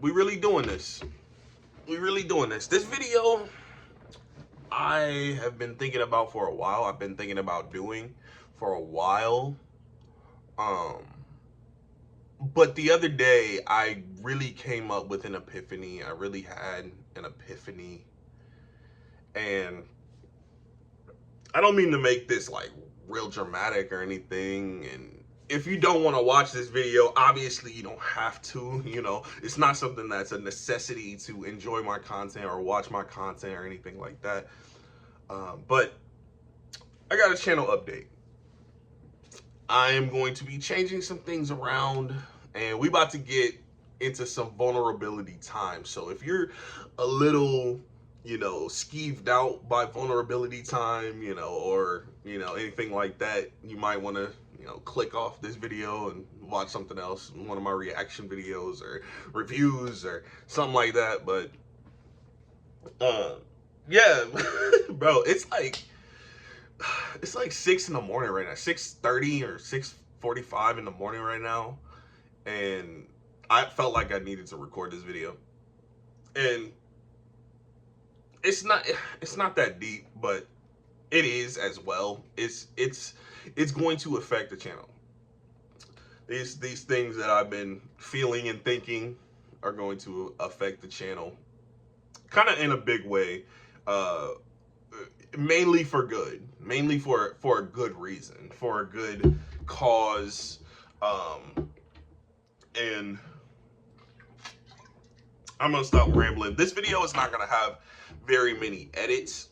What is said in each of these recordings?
We really doing this. We really doing this. This video, I have been thinking about for a while. I've been thinking about doing for a while. Um, but the other day, I really came up with an epiphany. I really had an epiphany. And I don't mean to make this like real dramatic or anything. And if you don't want to watch this video, obviously you don't have to. It's not something that's a necessity to enjoy my content or watch my content or anything like that. But I got a channel update. I am going to be changing some things around, and we about to get into some vulnerability time. So if you're a little, skeeved out by vulnerability time, or, anything like that, you might want to, click off this video and watch something else, one of my reaction videos or reviews or something like that. But, yeah, bro, it's like 6 in the morning right now, 6:30 or 6:45 in the morning right now. And I felt like I needed to record this video. And it's not that deep, but it is as well. It's going to affect the channel. These things that I've been feeling and thinking are going to affect the channel, kind of in a big way. Mainly for good, mainly for a good reason, for a good cause. And I'm gonna stop rambling. This video is not gonna have very many edits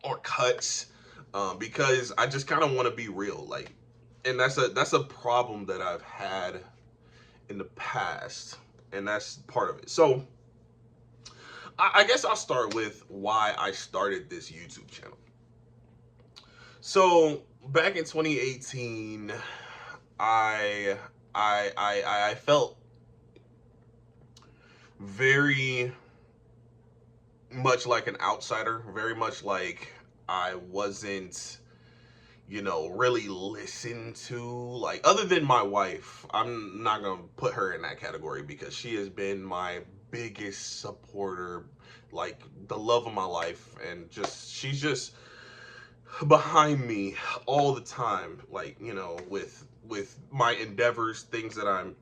or cuts, because I just kind of want to be real, like, and that's a problem that I've had in the past, and that's part of it. So I guess I'll start with why I started this YouTube channel. So back in 2018, I felt very much like an outsider, very much like I wasn't, really listened to. Like, other than my wife, I'm not gonna put her in that category because she has been my biggest supporter, like the love of my life, and she's just behind me all the time, like, with my endeavors, things that I'm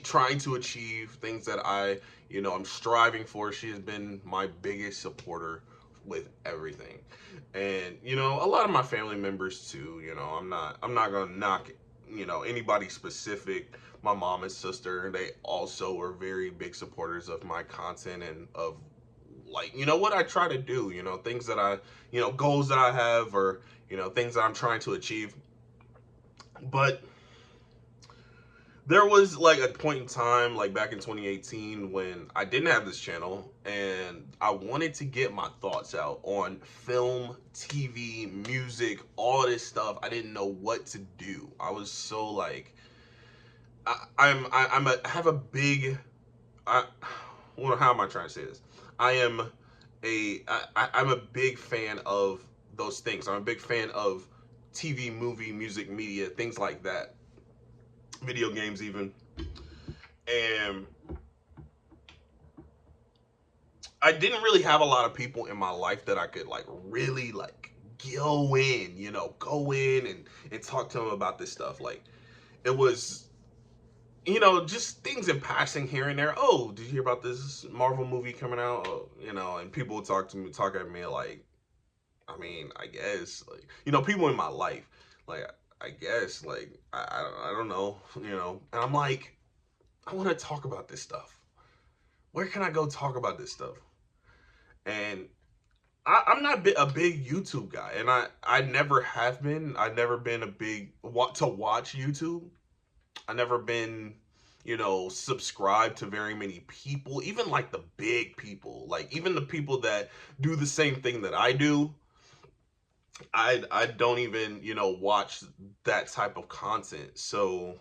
trying to achieve, things that I'm striving for. She has been my biggest supporter with everything. And a lot of my family members too. I'm not gonna knock anybody specific. My mom and sister, they also are very big supporters of my content and of, like, what I try to do, things that I, goals that I have, or, things that I'm trying to achieve. But there was like a point in time, like back in 2018, when I didn't have this channel and I wanted to get my thoughts out on film, TV, music, all this stuff. I didn't know what to do. I was so like, I have a big, how am I trying to say this? I'm a big fan of those things. I'm a big fan of TV, movie, music, media, things like that. Video games even. And I didn't really have a lot of people in my life that I could like really like go in and talk to them about this stuff. Like, it was, just things in passing here and there. Oh, did you hear about this Marvel movie coming out? Oh, and people would talk at me like, I mean, I guess, like, people in my life, like, I guess, like, I don't know, and I'm like, I want to talk about this stuff. Where can I go talk about this stuff? And I'm not a big YouTube guy, and I never have been. I've never been a big to watch YouTube. I've never been, subscribed to very many people, even like the big people, like even the people that do the same thing that I do. I don't even, watch that type of content. So,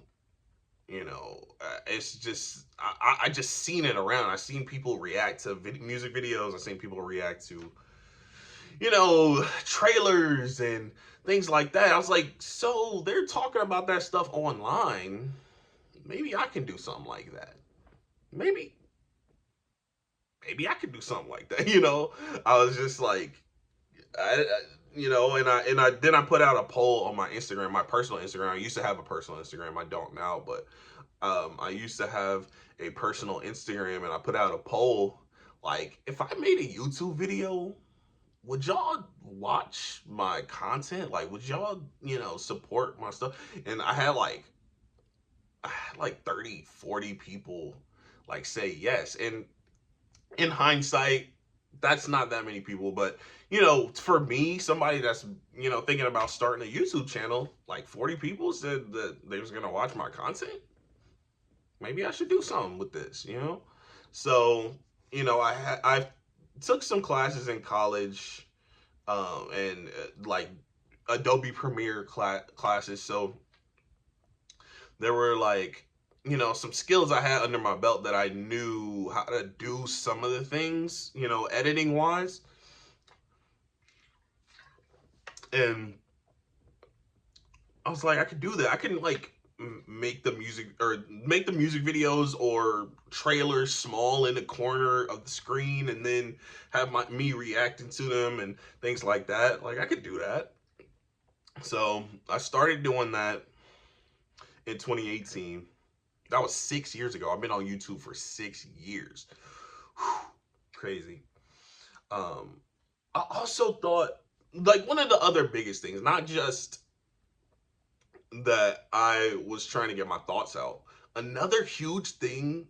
it's just, I just seen it around. I seen people react to music videos. I seen people react to, trailers and things like that. I was like, so they're talking about that stuff online. Maybe I can do something like that. maybe I could do something like that. You know, I was just like, you know, and I then I put out a poll on my Instagram, my personal Instagram. I used to have a personal Instagram. I don't now, but I used to have a personal Instagram, and I put out a poll like, if I made a YouTube video, would y'all watch my content? Like, would y'all, you know, support my stuff? And I had like 30, 40 people like say yes. And in hindsight, that's not that many people, but you know, for me, somebody that's, you know, thinking about starting a YouTube channel, like 40 people said that they was gonna watch my content. Maybe I should do something with this, you know? So, you know, I took some classes in college, and like Adobe Premiere classes. So there were like, you know, some skills I had under my belt that I knew how to do some of the things, you know, editing wise. And I was like, I could do that. I can like make the music videos or trailers small in the corner of the screen, and then have me reacting to them and things like that. Like, I could do that. So I started doing that in 2018. That was 6 years ago. I've been on YouTube for 6 years. Whew, crazy. Um, I also thought, like, one of the other biggest things, not just that I was trying to get my thoughts out, another huge thing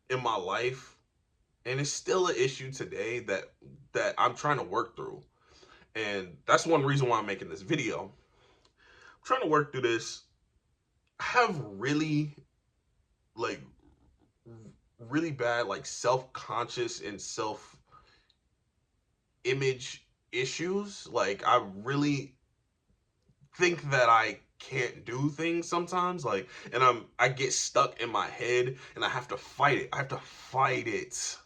in my life, and it's still an issue today that I'm trying to work through. And that's one reason why I'm making this video. I'm trying to work through this. I have like really bad like self-conscious and self-image issues. Like, I really think that I can't do things sometimes, like, and I get stuck in my head, and I have to fight it. I have to fight it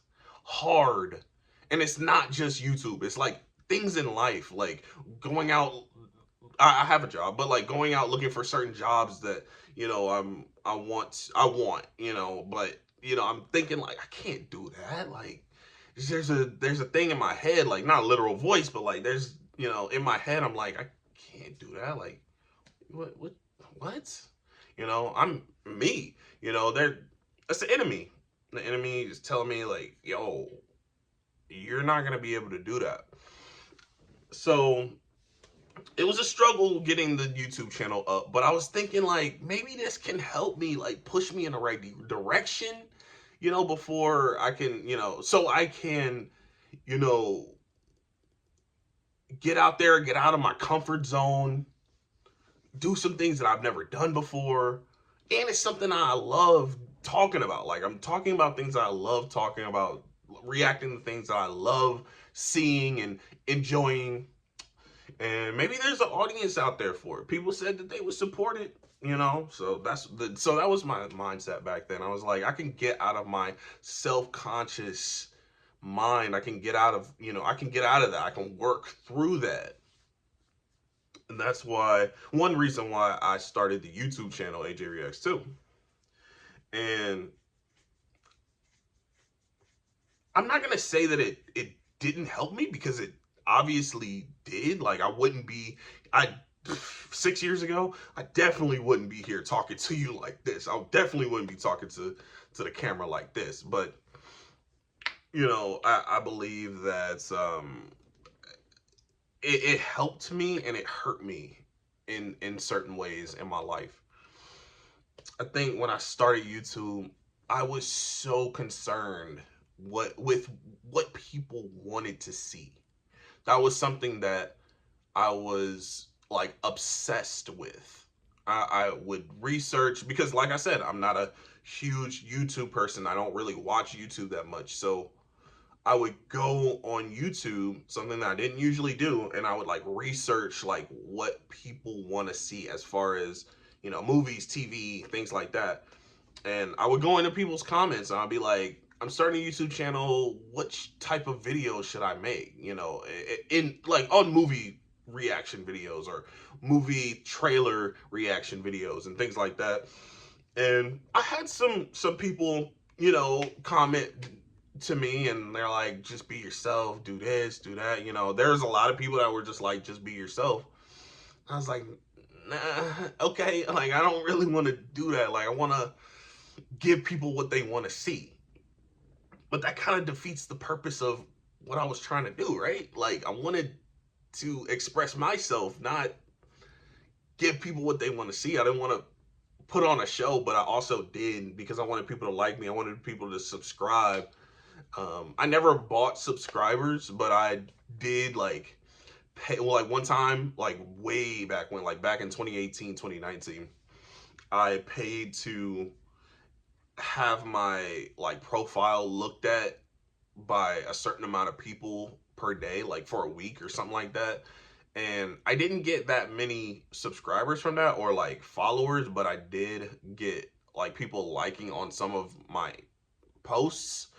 hard. And it's not just YouTube. It's like things in life, like going out. I have a job, but like going out looking for certain jobs that, you know, I want, you know, but you know, I'm thinking like, I can't do that. Like, there's a thing in my head, like, not a literal voice, but like there's, you know, in my head, I'm like, I can't do that. Like, what? You know, I'm me. You know, that's the enemy. The enemy is telling me like, yo, you're not gonna be able to do that. So it was a struggle getting the YouTube channel up, but I was thinking like, maybe this can help me, like push me in the right direction, you know, before I can, you know, so I can, you know, get out there, get out of my comfort zone, do some things that I've never done before. And it's something I love talking about. Like, I'm talking about things I love talking about, reacting to things that I love seeing and enjoying. And maybe there's an audience out there for it. People said that they would support it, you know. So that was my mindset back then. I was like, I can get out of my self-conscious mind. I can get out of, you know, I can get out of that. I can work through that. And that's why, one reason why I started the YouTube channel AJREACTS2. And I'm not gonna say that it didn't help me, because it obviously did. Like, I 6 years ago, I definitely wouldn't be here talking to you like this. I definitely wouldn't be talking to the camera like this. But you know, I believe that it helped me and it hurt me in certain ways in my life. I think when I started YouTube, I was so concerned with what people wanted to see. That was something that I was like obsessed with. I would research, because like I said, I'm not a huge YouTube person. I don't really watch YouTube that much. So I would go on YouTube, something that I didn't usually do, and I would like research like what people want to see as far as, you know, movies, TV, things like that. And I would go into people's comments, and I'd be like, I'm starting a YouTube channel. Which type of video should I make? You know, in like on movie reaction videos or movie trailer reaction videos and things like that. And I had some people comment to me and they're like, just be yourself, do this, do that. There's a lot of people that were just like, just be yourself. I was like, nah, okay. Like, I don't really want to do that. Like, I want to give people what they want to see. But that kind of defeats the purpose of what I was trying to do, right? Like, I wanted to express myself, not give people what they want to see. I didn't want to put on a show, but I also did because I wanted people to like me. I wanted people to subscribe. I never bought subscribers, but I did like pay. Well, like one time, like way back when, like back in 2018, 2019, I paid to have my like profile looked at by a certain amount of people per day, like for a week or something like that. And I didn't get that many subscribers from that or like followers, but I did get like people liking on some of my posts.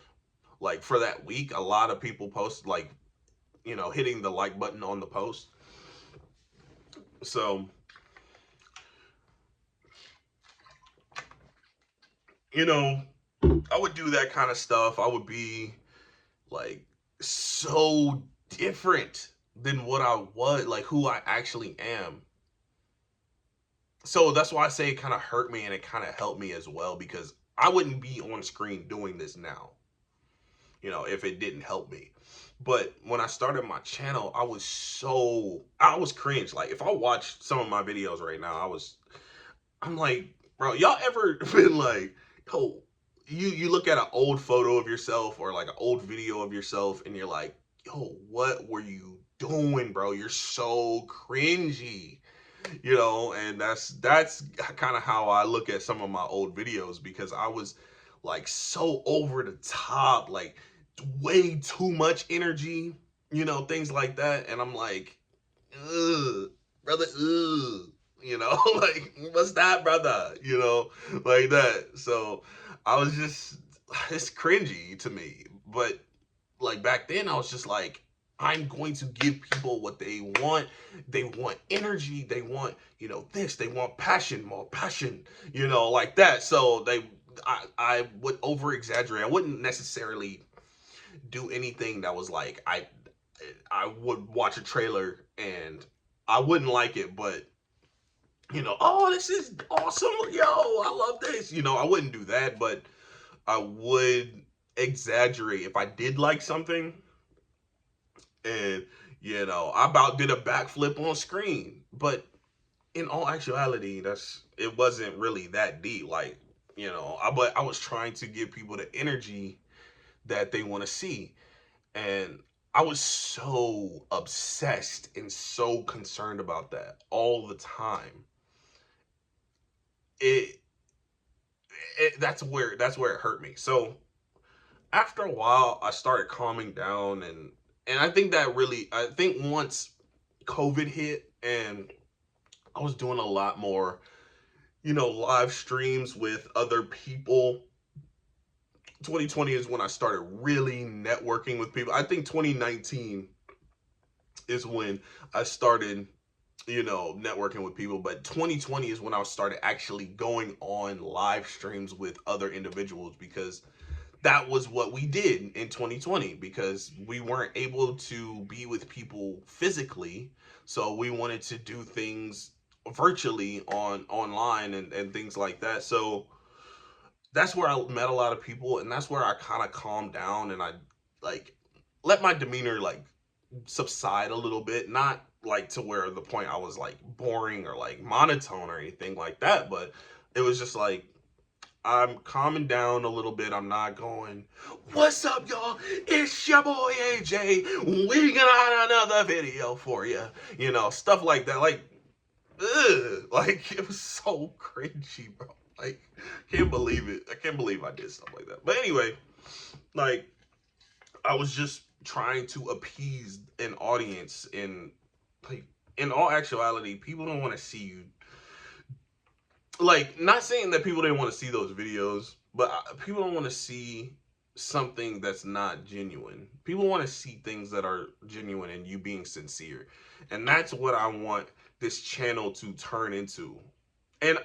Like for that week, a lot of people post like, hitting the like button on the post. So, you know, I would do that kind of stuff. I would be like so different than what I was, like who I actually am. So that's why I say it kind of hurt me and it kind of helped me as well because I wouldn't be on screen doing this now, if it didn't help me. But when I started my channel, I was cringe. Like if I watched some of my videos right now, I'm like, bro, y'all ever been like, oh, you look at an old photo of yourself or like an old video of yourself and you're like, yo, what were you doing, bro? You're so cringy. And that's kind of how I look at some of my old videos because I was like so over the top, like way too much energy, things like that. And I'm like, ugh, brother, ugh, like what's that, brother, like that. So I was just, it's cringy to me. But like back then, I was just like, I'm going to give people what they want. They want energy. They want, this. They want passion, more passion, like that. So I would over exaggerate. I wouldn't necessarily do anything that was like I would watch a trailer and I wouldn't like it, but oh, this is awesome, yo, I love this. I wouldn't do that, but I would exaggerate if I did like something, and I about did a backflip on screen, but in all actuality, it wasn't really that deep. Like, but I was trying to give people the energy that they want to see. And I was so obsessed and so concerned about that all the time. It, that's where it hurt me. So after a while, I started calming down, and I think once COVID hit and I was doing a lot more, live streams with other people. 2020 is when I started really networking with people. I think 2019 is when I started, networking with people. But 2020 is when I started actually going on live streams with other individuals because that was what we did in 2020 because we weren't able to be with people physically. So we wanted to do things virtually online and things like that. So that's where I met a lot of people and that's where I kind of calmed down and I like let my demeanor like subside a little bit, not like to where the point I was like boring or like monotone or anything like that, but it was just like I'm calming down a little bit. I'm not going, what's up, y'all? It's your boy AJ. We got another video for you. Stuff like that. Like, ugh. Like, it was so cringy, bro. Like, can't believe it. I can't believe I did stuff like that. But anyway, like, I was just trying to appease an audience and like in all actuality, people don't want to see you. Like, not saying that people didn't want to see those videos, but people don't want to see something that's not genuine. People want to see things that are genuine and you being sincere. And that's what I want this channel to turn into. And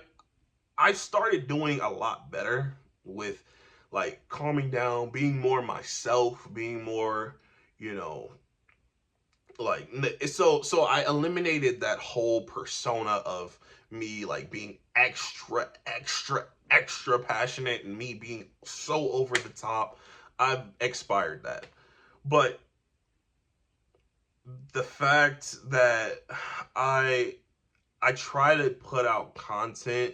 I started doing a lot better with like calming down, being more myself, being more, you know, like so I eliminated that whole persona of me like being extra passionate and me being so over the top. I've expired that. But the fact that I I try to put out content,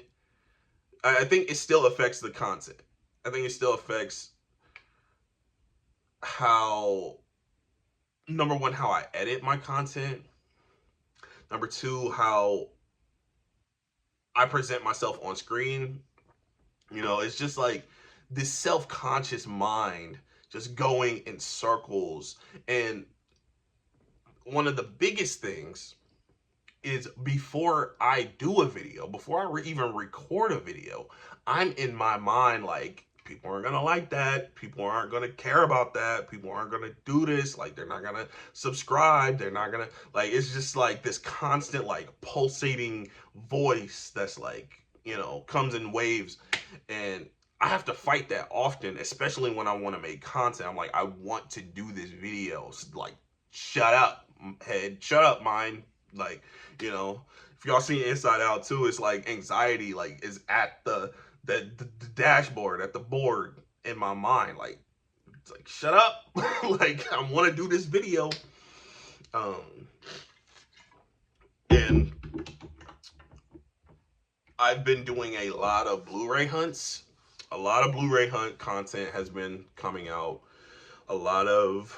I think it still affects the content. I think it still affects how, number one, how I edit my content. Number two, how I present myself on screen. You know, it's just like this self-conscious mind just going in circles. And one of the biggest things is before I do a video, before I even record a video, I'm in my mind like, people aren't gonna like that. People aren't gonna care about that. People aren't gonna do this. Like, they're not gonna subscribe. They're not gonna, like, it's just like this constant, like, pulsating voice that's like, you know, comes in waves. And I have to fight that often, especially when I want to make content. I'm like, I want to do this video. So, like, shut up, head. Shut up, mind. Like, you know, if y'all seen Inside Out too, it's like anxiety, like, is at the dashboard, at the board in my mind. Like, it's like, shut up. Like, I want to do this video. Um, and I've been doing a lot of Blu-ray hunts. A lot of Blu-ray hunt content has been coming out. A lot of,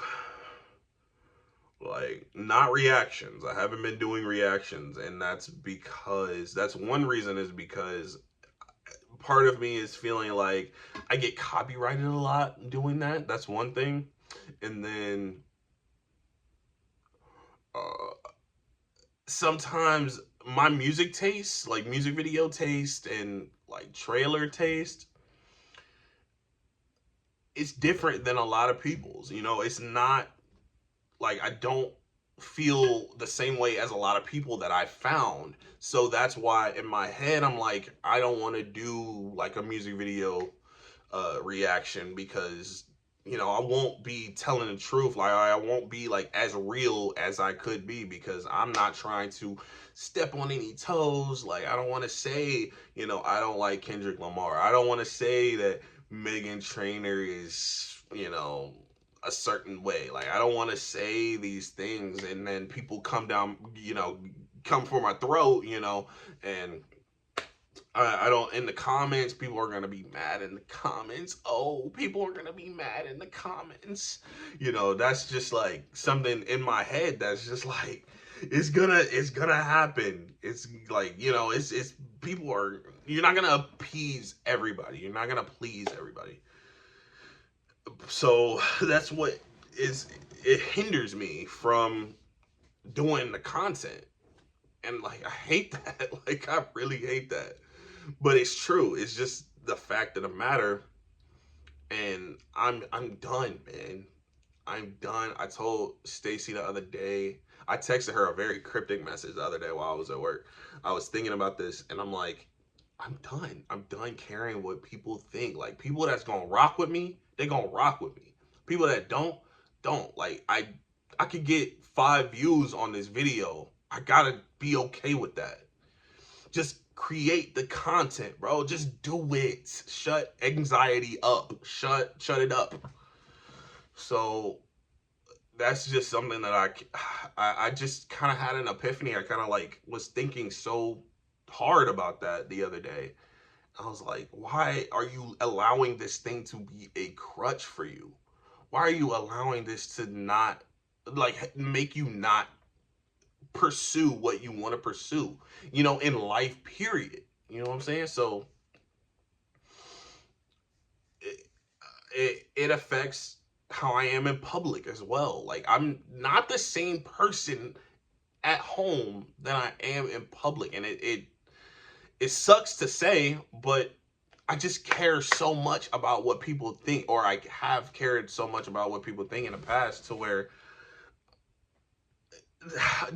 like, not reactions. I haven't been doing reactions, and that's one reason, is because part of me is feeling like I get copyrighted a lot doing that. That's one thing. And then uh, sometimes my music taste, like music video taste and like trailer taste, it's different than a lot of people's. You know, it's not like, I don't feel the same way as a lot of people that I found. So that's why in my head I'm like, I don't want to do like a music video reaction, because, you know, I won't be telling the truth. Like, I won't be like as real as I could be, because I'm not trying to step on any toes. Like, I don't want to say, you know, I don't like Kendrick Lamar. I don't want to say that Megan Trainor is, you know, a certain way. Like, I don't want to say these things and then people come down, you know, come for my throat, you know. And I don't, in the comments, people are gonna be mad in the comments. Oh, people are gonna be mad in the comments. You know, that's just like something in my head that's just like, it's gonna happen. It's like, you know, it's people are, you're not gonna appease everybody. You're not gonna please everybody. So that's what is, it hinders me from doing the content. And like, I hate that. Like, I really hate that. But it's true. It's just the fact of the matter. And I'm done, man. I'm done. I told Stacy the other day, I texted her a very cryptic message the other day while I was at work. I was thinking about this and I'm like, I'm done. I'm done caring what people think. Like, people that's gonna rock with me, they gonna rock with me. People that don't. Like, I could get 5 views on this video. I gotta be okay with that. Just create the content, bro. Just do it. Shut anxiety up. Shut it up. So that's just something that I just kind of had an epiphany. I kind of like was thinking so hard about that the other day. I was like, why are you allowing this thing to be a crutch for you? Why are you allowing this to not, like, make you not pursue what you want to pursue, you know, in life, period? You know what I'm saying? So it, it affects how I am in public as well. Like, I'm not the same person at home than I am in public. And it sucks to say, but I just care so much about what people think, or I have cared so much about what people think in the past, to where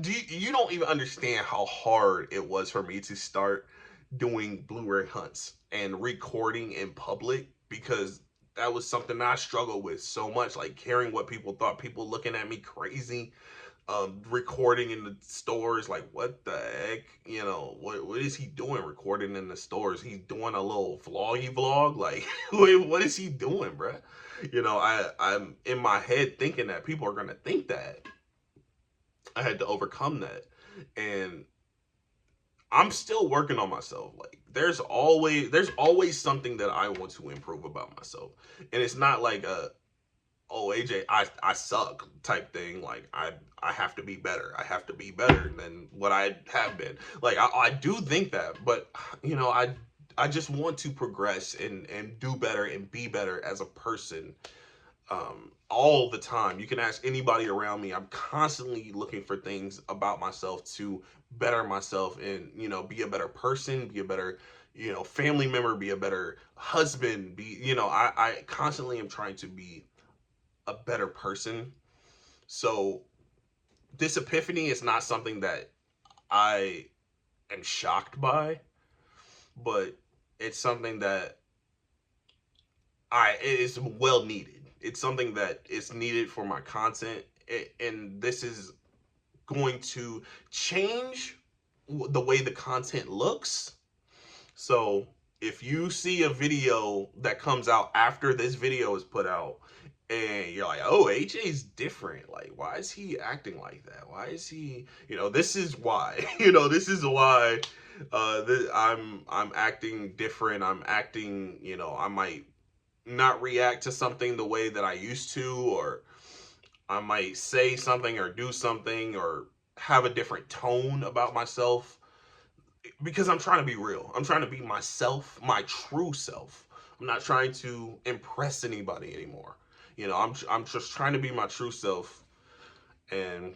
you don't even understand how hard it was for me to start doing Blu-ray hunts and recording in public, because that was something that I struggled with so much, like caring what people thought, people looking at me crazy, recording in the stores, like what the heck, what is he doing recording in the stores? He's doing a little vloggy vlog, like what is he doing, bruh? I'm in my head thinking that people are gonna think that. I had to overcome that, and I'm still working on myself. Like there's always something that I want to improve about myself, and it's not like oh AJ, I suck type thing. Like I have to be better. I have to be better than what I have been. Like I do think that, but I just want to progress and do better and be better as a person, all the time. You can ask anybody around me. I'm constantly looking for things about myself to better myself and, be a better person, be a better, family member, be a better husband, I constantly am trying to be a better person. So this epiphany is not something that I am shocked by, but it's something that it is well needed. It's something that is needed for my content, and this is going to change the way the content looks. So if you see a video that comes out after this video is put out, and you're like, oh, AJ's different. Like, why is he acting like that? Why is he, this is why, this is why I'm acting different. I'm acting, I might not react to something the way that I used to, or I might say something or do something or have a different tone about myself, because I'm trying to be real. I'm trying to be myself, my true self. I'm not trying to impress anybody anymore. I'm just trying to be my true self. And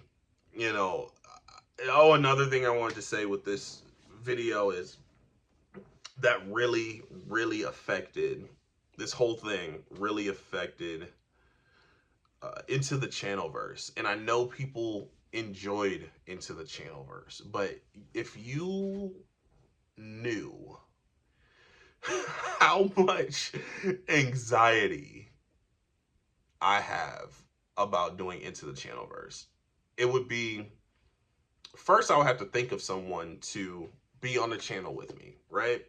you know, another thing I wanted to say with this video is that really affected, this whole thing really affected Into the Channelverse. And I know people enjoyed Into the Channelverse, but if you knew how much anxiety I have about doing Into the Channelverse, it would be, first I would have to think of someone to be on the channel with me, right?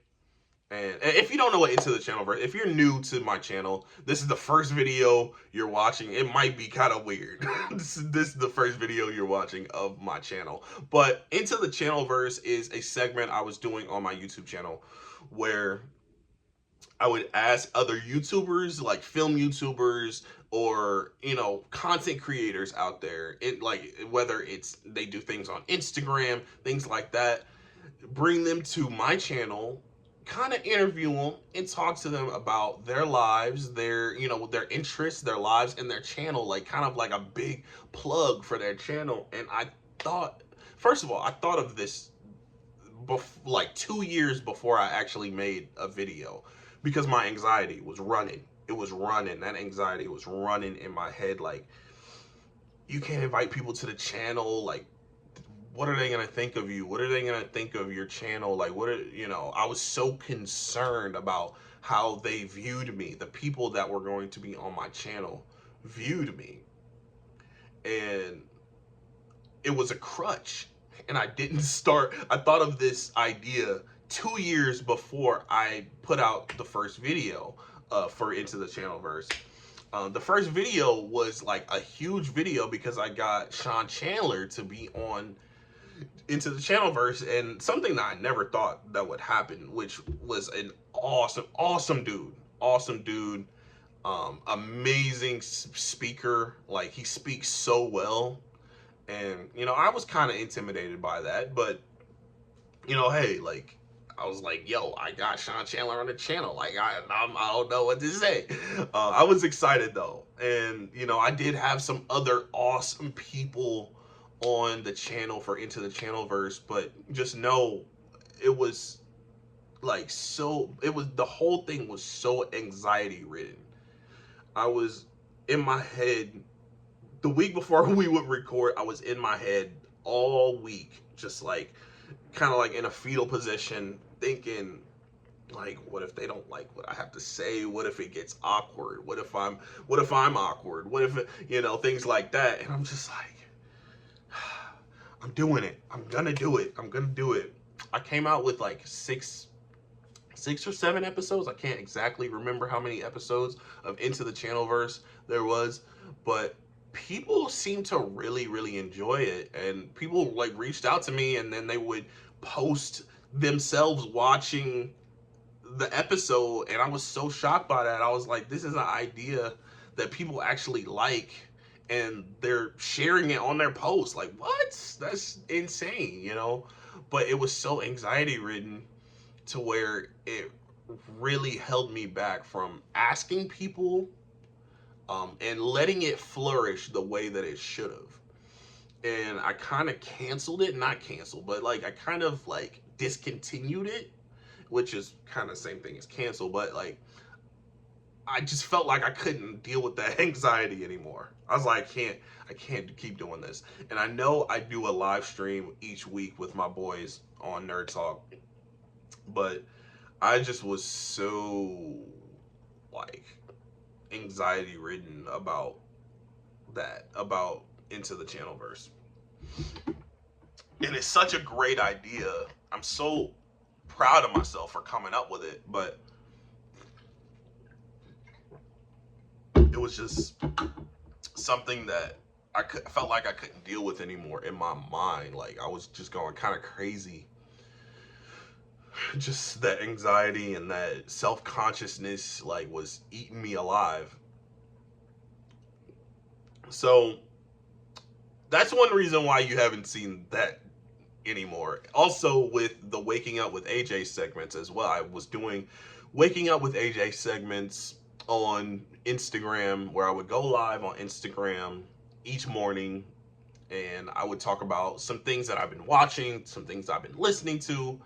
And if you don't know what Into the Channelverse, if you're new to my channel, this is the first video you're watching. It might be kind of weird. This is the first video you're watching of my channel. But Into the Channelverse is a segment I was doing on my YouTube channel where I would ask other YouTubers, like film YouTubers, or content creators out there, like whether it's they do things on Instagram, things like that, bring them to my channel, kind of interview them and talk to them about their lives, their interests, their lives, and their channel, like kind of like a big plug for their channel. And I thought, first of all, I thought of this like 2 years before I actually made a video, because my anxiety was running. It was running. That anxiety was running in my head. Like, you can't invite people to the channel. Like, what are they gonna think of you? What are they gonna think of your channel? Like, I was so concerned about how they viewed me. The people that were going to be on my channel viewed me. And it was a crutch. And I thought of this idea 2 years before I put out the first video for Into the Channelverse. The first video was like a huge video because I got Sean Chandler to be on Into the Channelverse, and something that I never thought that would happen, which was an awesome dude, amazing speaker. Like, he speaks so well. And, I was kind of intimidated by that, but, hey, like, I was like, yo, I got Sean Chandler on the channel. Like, I don't know what to say. I was excited, though. And, I did have some other awesome people on the channel for Into the Channelverse, but just know it was like, the whole thing was so anxiety ridden. I was in my head the week before we would record. I was in my head all week, just like kind of like in a fetal position, thinking, Like, what if they don't like what I have to say? What if it gets awkward? What if I'm awkward? What if things like that? And I'm just like, I'm doing it. I'm gonna do it. I'm gonna do it. I came out with like six or seven episodes. I can't exactly remember how many episodes of Into the Channelverse there was, but people seem to really, really enjoy it. And people like reached out to me, and then they would post themselves watching the episode, and I was so shocked by that. I was like, this is an idea that people actually like, and they're sharing it on their posts. Like, what? That's insane. But it was so anxiety ridden to where it really held me back from asking people, and letting it flourish the way that it should have. And I kind of canceled it, not canceled, but like I kind of like discontinued it, which is kind of the same thing as cancel, but like I just felt like I couldn't deal with that anxiety anymore. I was like, I can't keep doing this. And I know I do a live stream each week with my boys on Nerd Talk, but I just was so like anxiety ridden about about Into the Channelverse. And it's such a great idea. I'm so proud of myself for coming up with it, but it was just something that felt like I couldn't deal with anymore in my mind. Like I was just going kind of crazy. Just that anxiety and that self-consciousness like was eating me alive. So that's one reason why you haven't seen that anymore. Also with the Waking Up with AJ segments as well. I was doing Waking Up with AJ segments on Instagram, where I would go live on Instagram each morning, and I would talk about some things that I've been watching, some things I've been listening to,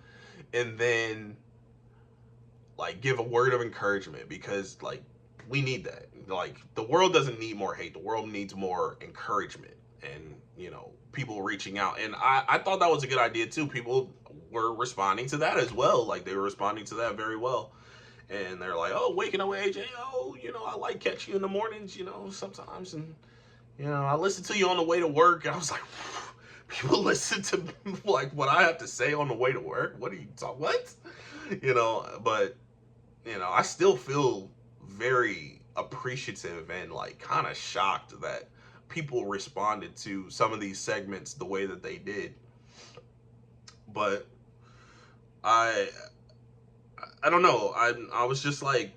and then like give a word of encouragement, because like we need that. Like the world doesn't need more hate. The world needs more encouragement, and people reaching out. And I thought that was a good idea too. People were responding to that as well. Like they were responding to that very well. And they're like, oh, waking up with AJ, oh, I like catching you in the mornings, sometimes. And, I listen to you on the way to work. And I was like, people listen to like what I have to say on the way to work? What are you talking, what? But, I still feel very appreciative and like kind of shocked that people responded to some of these segments the way that they did. But I don't know. I was just like,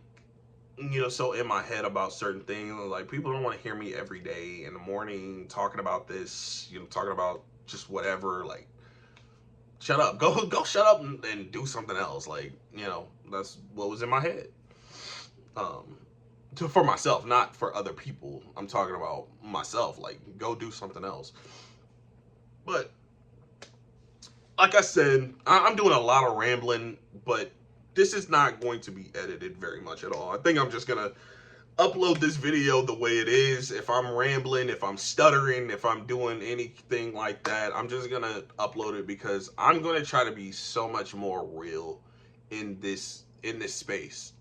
so in my head about certain things. Like people don't want to hear me every day in the morning talking about this, talking about just whatever. Like, shut up, go, shut up and do something else. Like, that's what was in my head. For myself, not for other people. I'm talking about myself. Like, go do something else. But like I said, I'm doing a lot of rambling, but this is not going to be edited very much at all. I think I'm just gonna upload this video the way it is. If I'm rambling, if I'm stuttering, if I'm doing anything like that, I'm just gonna upload it, because I'm gonna try to be so much more real in this space.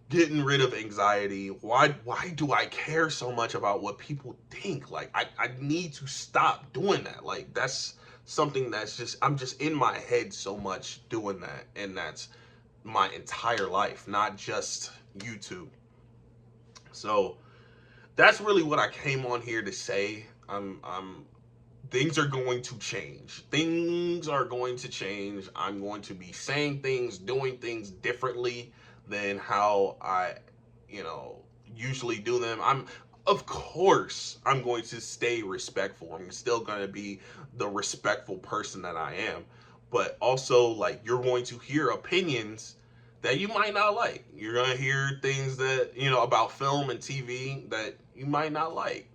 Getting rid of anxiety. Why do I care so much about what people think? Like I need to stop doing that. Like that's something that's just, I'm just in my head so much doing that, and that's my entire life, not just YouTube. So that's really what I came on here to say. Things are going to change. Things are going to change. I'm going to be saying things, doing things differently than how I, usually do them. Of course, I'm going to stay respectful. I'm still going to be the respectful person that I am. But also, like, you're going to hear opinions that you might not like. You're going to hear things that, about film and TV that you might not like.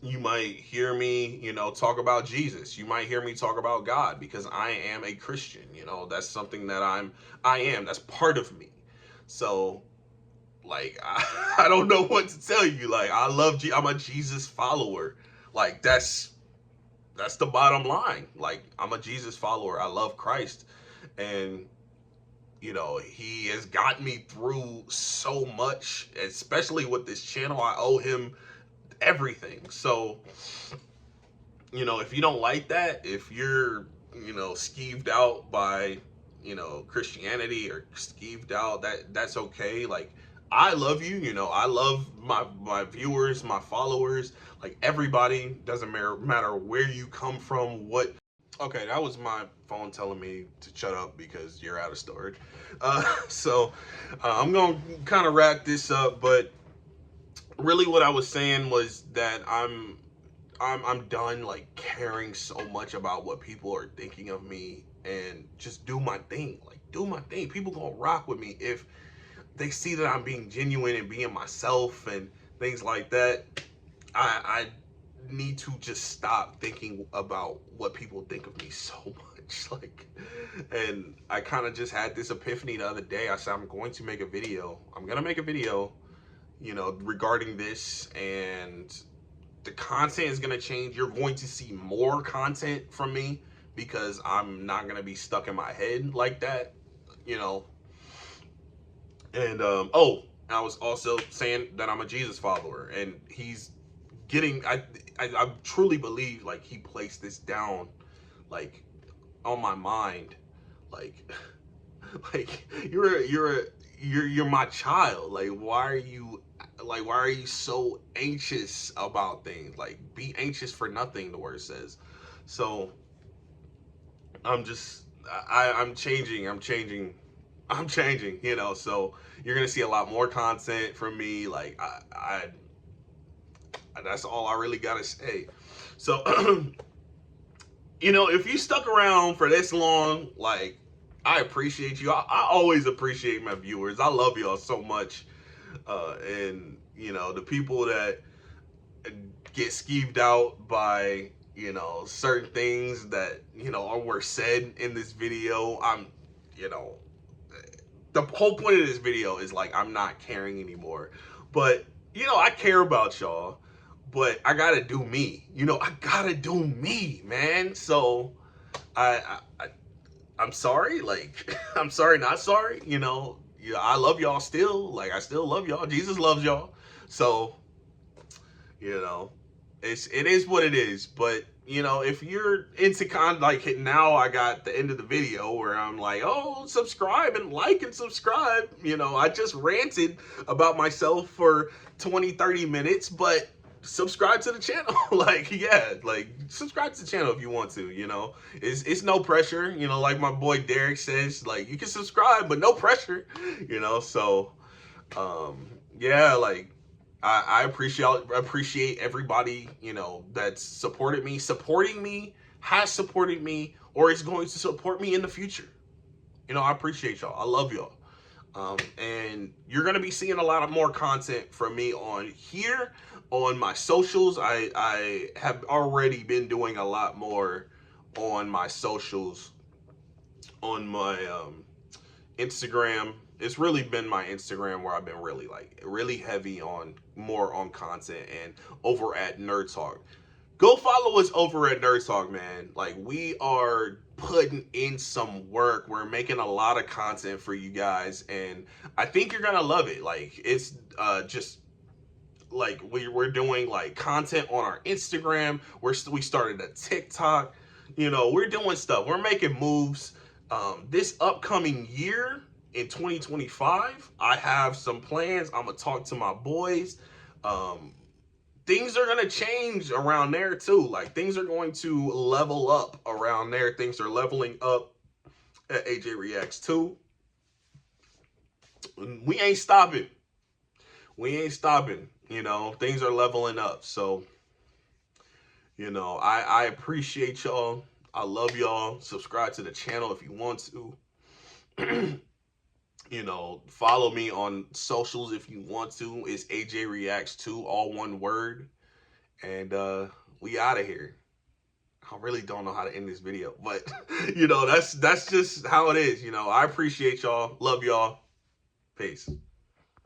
You might hear me, talk about Jesus. You might hear me talk about God, because I am a Christian. That's something that I am. That's part of me. So, like, I don't know what to tell you. Like, I'm a Jesus follower. Like, that's the bottom line. Like, I'm a Jesus follower. I love Christ. And you know, he has gotten me through so much, especially with this channel. I owe him everything. So, you know, if you don't like that, if you're, you know, skeeved out by, you know, Christianity or skeeved out, that's okay. Like, I love you, you know, I love my viewers, my followers, like everybody. Doesn't matter where you come from, what. Okay, that was my phone telling me to shut up because you're out of storage. I'm gonna kind of wrap this up, but really, what I was saying was that I'm done like caring so much about what people are thinking of me, and just do my thing. Like, do my thing. People gonna rock with me if they see that I'm being genuine and being myself and things like that. I need to just stop thinking about what people think of me so much. Like, and I kind of just had this epiphany the other day. I said, I'm going to make a video. I'm gonna make a video, you know, regarding this, and the content is going to change. You're going to see more content from me because I'm not going to be stuck in my head like that, you know. And oh, I was also saying that I'm a Jesus follower, and he's getting I truly believe like he placed this down like on my mind, like like you're my child. Like, why are you so anxious about things? Like, be anxious for nothing, the word says. So I'm just I'm changing, you know. So you're gonna see a lot more content from me. Like, I that's all I really gotta say. So you know, if you stuck around for this long, like, I appreciate you. I always appreciate my viewers. I love y'all so much. And you know, the people that get skeeved out by, you know, certain things that, you know, were said in this video, you know, the whole point of this video is like, I'm not caring anymore. But you know, I care about y'all, but I gotta do me. You know, I gotta do me, man. So I'm sorry, like I'm sorry, not sorry. You know, yeah, I love y'all still. Like, I still love y'all. Jesus loves y'all. So, you know, it is what it is. But you know, if you're into like now, I got the end of the video where I'm like, oh, subscribe and like and subscribe. You know, I just ranted about myself for 20-30 minutes, but subscribe to the channel. Like, yeah, like, subscribe to the channel if you want to. You know, it's no pressure. You know, like my boy Derek says, like, you can subscribe but no pressure. You know, so yeah, like, I appreciate everybody, you know, that's supporting me, has supported me, or is going to support me in the future. You know, I appreciate y'all. I love y'all. And you're gonna be seeing a lot of more content from me on here, on my socials. I have already been doing a lot more on my socials, on my Instagram. It's really been my Instagram where I've been really heavy on more on content, and over at Nerd Talk. Go follow us over at Nerd Talk, man. Like, we are putting in some work. We're making a lot of content for you guys, and I think you're gonna love it. Like, it's just like we're doing like content on our Instagram. We started a TikTok. You know, we're doing stuff. We're making moves. This upcoming year in 2025, I have some plans. I'm gonna talk to my boys. Things are gonna change around there too. Like, things are going to level up around there. Things are leveling up at AJREACTS2. We ain't stopping. We ain't stopping. You know, things are leveling up. So, you know, I appreciate y'all. I love y'all. Subscribe to the channel if you want to. You know, follow me on socials if you want to. It's AJREACTS2, all one word. And we out of here. I really don't know how to end this video, but you know, that's just how it is. You know, I appreciate y'all. Love y'all. Peace.